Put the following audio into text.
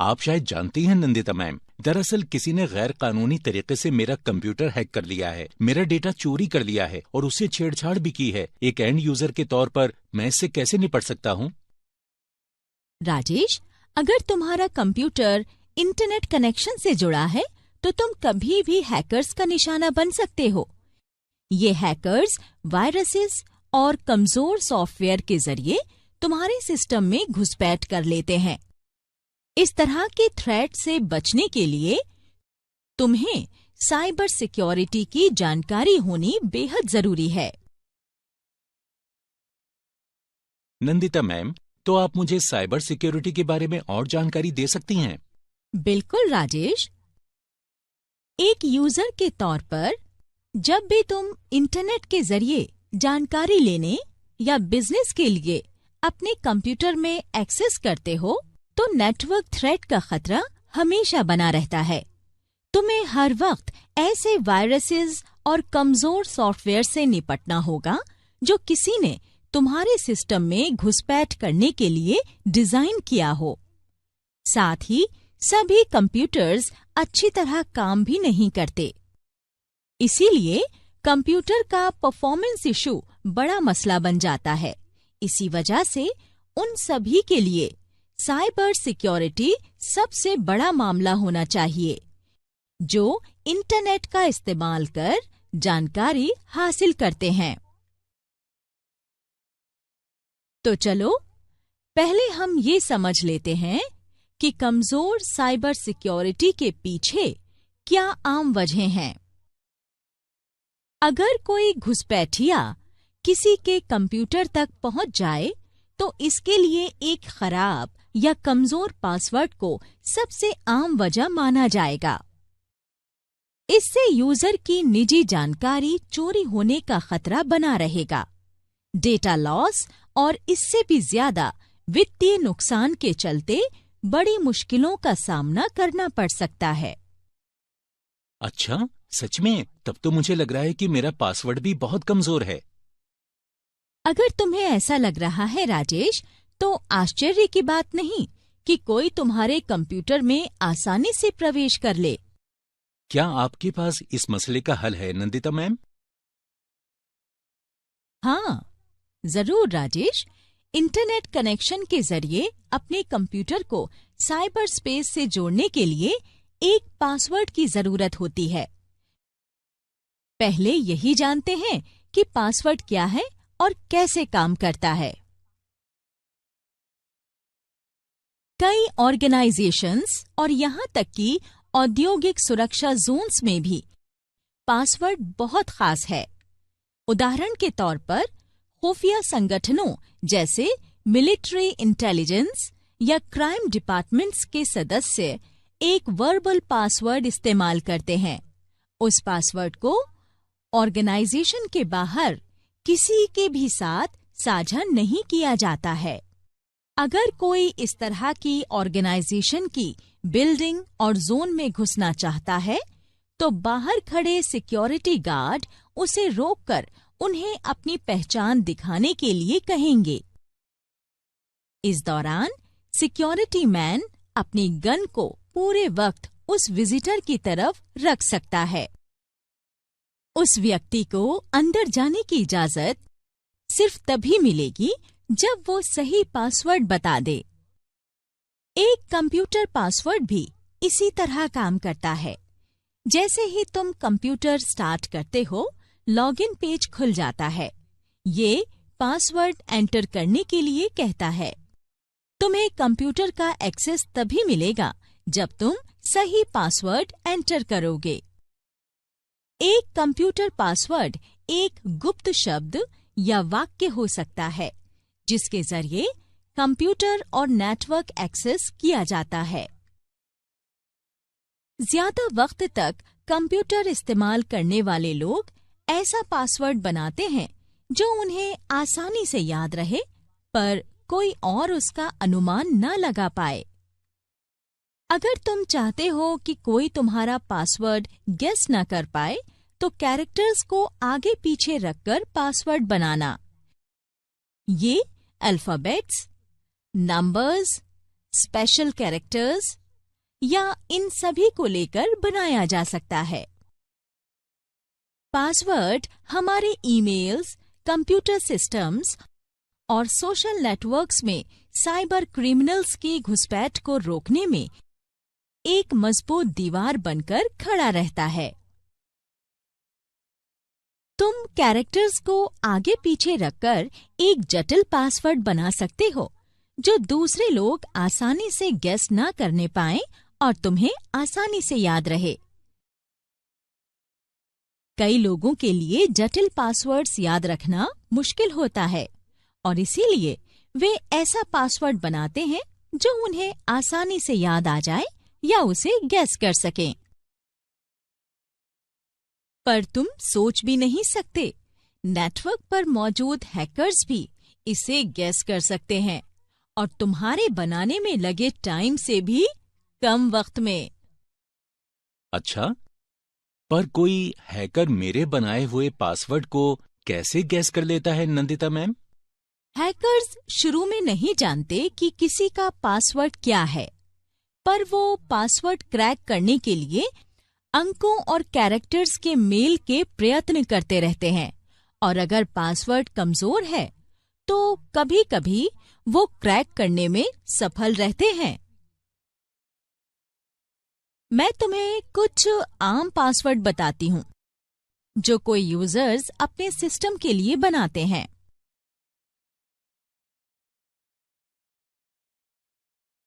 आप शायद जानती हैं नंदिता मैम, दरअसल किसी ने गैर कानूनी तरीके से मेरा कंप्यूटर हैक कर लिया है, मेरा डेटा चोरी कर लिया है और उससे छेड़छाड़ भी की है। एक एंड यूजर के तौर पर मैं इससे कैसे निपट सकता हूँ? राजेश, अगर तुम्हारा कंप्यूटर इंटरनेट कनेक्शन से जुड़ा है तो तुम कभी भी हैकर्स का निशाना बन सकते हो। ये हैकर्स वायरसेस और कमजोर सॉफ्टवेयर के जरिए तुम्हारे सिस्टम में घुसपैठ कर लेते हैं। इस तरह के थ्रेट से बचने के लिए तुम्हें साइबर सिक्योरिटी की जानकारी होनी बेहद जरूरी है। नंदिता मैम, तो आप मुझे साइबर सिक्योरिटी के बारे में और जानकारी दे सकती हैं? बिल्कुल राजेश। एक यूजर के तौर पर जब भी तुम इंटरनेट के जरिए जानकारी लेने या बिजनेस के लिए अपने कंप्यूटर में एक्सेस करते हो तो नेटवर्क थ्रेट का खतरा हमेशा बना रहता है। तुम्हें हर वक्त ऐसे वायरसेस और कमजोर सॉफ्टवेयर से निपटना होगा जो किसी ने तुम्हारे सिस्टम में घुसपैठ करने के लिए डिजाइन किया हो। साथ ही सभी कंप्यूटर्स अच्छी तरह काम भी नहीं करते। इसीलिए कंप्यूटर का परफॉर्मेंस इशू बड़ा मसला बन जाता है। इसी वजह से उन सभी के लिए साइबर सिक्योरिटी सबसे बड़ा मामला होना चाहिए, जो इंटरनेट का इस्तेमाल कर जानकारी हासिल करते हैं। तो चलो पहले हम ये समझ लेते हैं कि कमजोर साइबर सिक्योरिटी के पीछे क्या आम वजहें हैं। अगर कोई घुसपैठिया किसी के कंप्यूटर तक पहुंच जाए तो इसके लिए एक खराब या कमजोर पासवर्ड को सबसे आम वजह माना जाएगा। इससे यूजर की निजी जानकारी चोरी होने का खतरा बना रहेगा। डेटा लॉस और इससे भी ज्यादा वित्तीय नुकसान के चलते बड़ी मुश्किलों का सामना करना पड़ सकता है। अच्छा, सच में? तब तो मुझे लग रहा है कि मेरा पासवर्ड भी बहुत कमजोर है। अगर तुम्हें ऐसा लग रहा है राजेश, तो आश्चर्य की बात नहीं कि कोई तुम्हारे कंप्यूटर में आसानी से प्रवेश कर ले। क्या आपके पास इस मसले का हल है नंदिता मैम? हाँ, जरूर राजेश। इंटरनेट कनेक्शन के जरिए अपने कंप्यूटर को साइबर स्पेस से जोड़ने के लिए एक पासवर्ड की जरूरत होती है। पहले यही जानते हैं कि पासवर्ड क्या है और कैसे काम करता है। कई ऑर्गेनाइजेशंस और यहां तक कि औद्योगिक सुरक्षा जोन्स में भी पासवर्ड बहुत खास है। उदाहरण के तौर पर खुफिया संगठनों जैसे मिलिट्री इंटेलिजेंस या क्राइम डिपार्टमेंट्स के सदस्य एक वर्बल पासवर्ड इस्तेमाल करते हैं। उस पासवर्ड को ऑर्गेनाइजेशन के बाहर किसी के भी साथ साझा नहीं किया जाता है। अगर कोई इस तरह की ऑर्गेनाइजेशन की बिल्डिंग और जोन में घुसना चाहता है तो बाहर खड़े सिक्योरिटी गार्ड उसे रोककर उन्हें अपनी पहचान दिखाने के लिए कहेंगे। इस दौरान सिक्योरिटी मैन अपनी गन को पूरे वक्त उस विजिटर की तरफ रख सकता है। उस व्यक्ति को अंदर जाने की इजाजत सिर्फ तभी मिलेगी जब वो सही पासवर्ड बता दे। एक कंप्यूटर पासवर्ड भी इसी तरह काम करता है। जैसे ही तुम कंप्यूटर स्टार्ट करते हो, लॉगिन पेज खुल जाता है। ये पासवर्ड एंटर करने के लिए कहता है। तुम्हें कंप्यूटर का एक्सेस तभी मिलेगा जब तुम सही पासवर्ड एंटर करोगे। एक कंप्यूटर पासवर्ड एक गुप्त शब्द या वाक्य हो सकता है जिसके जरिए कंप्यूटर और नेटवर्क एक्सेस किया जाता है। ज्यादा वक्त तक कंप्यूटर इस्तेमाल करने वाले लोग ऐसा पासवर्ड बनाते हैं जो उन्हें आसानी से याद रहे, पर कोई और उसका अनुमान न लगा पाए। अगर तुम चाहते हो कि कोई तुम्हारा पासवर्ड गेस न कर पाए, तो कैरेक्टर्स को आगे पीछे रखकर पासवर्ड बनाना। ये अल्फाबेट्स, नंबर्स, स्पेशल कैरेक्टर्स या इन सभी को लेकर बनाया जा सकता है। पासवर्ड हमारे ईमेल्स, कंप्यूटर सिस्टम्स और सोशल नेटवर्क्स में साइबर क्रिमिनल्स की घुसपैठ को रोकने में एक मजबूत दीवार बनकर खड़ा रहता है। तुम कैरेक्टर्स को आगे पीछे रखकर एक जटिल पासवर्ड बना सकते हो जो दूसरे लोग आसानी से गेस ना करने पाएं और तुम्हें आसानी से याद रहे। कई लोगों के लिए जटिल पासवर्ड्स याद रखना मुश्किल होता है और इसीलिए वे ऐसा पासवर्ड बनाते हैं जो उन्हें आसानी से याद आ जाए या उसे गेस कर सकें। पर तुम सोच भी नहीं सकते, नेटवर्क पर मौजूद हैकर्स भी इसे गेस कर सकते हैं और तुम्हारे बनाने में लगे टाइम से भी कम वक्त में। अच्छा, पर कोई हैकर मेरे बनाए हुए पासवर्ड को कैसे गैस कर लेता है नंदिता मैम? हैकर्स शुरू में नहीं जानते कि किसी का पासवर्ड क्या है, पर वो पासवर्ड क्रैक करने के लिए अंकों और कैरेक्टर्स के मेल के प्रयत्न करते रहते हैं और अगर पासवर्ड कमजोर है तो कभी-कभी वो क्रैक करने में सफल रहते हैं। मैं तुम्हें कुछ आम पासवर्ड बताती हूँ जो कोई यूजर्स अपने सिस्टम के लिए बनाते हैं।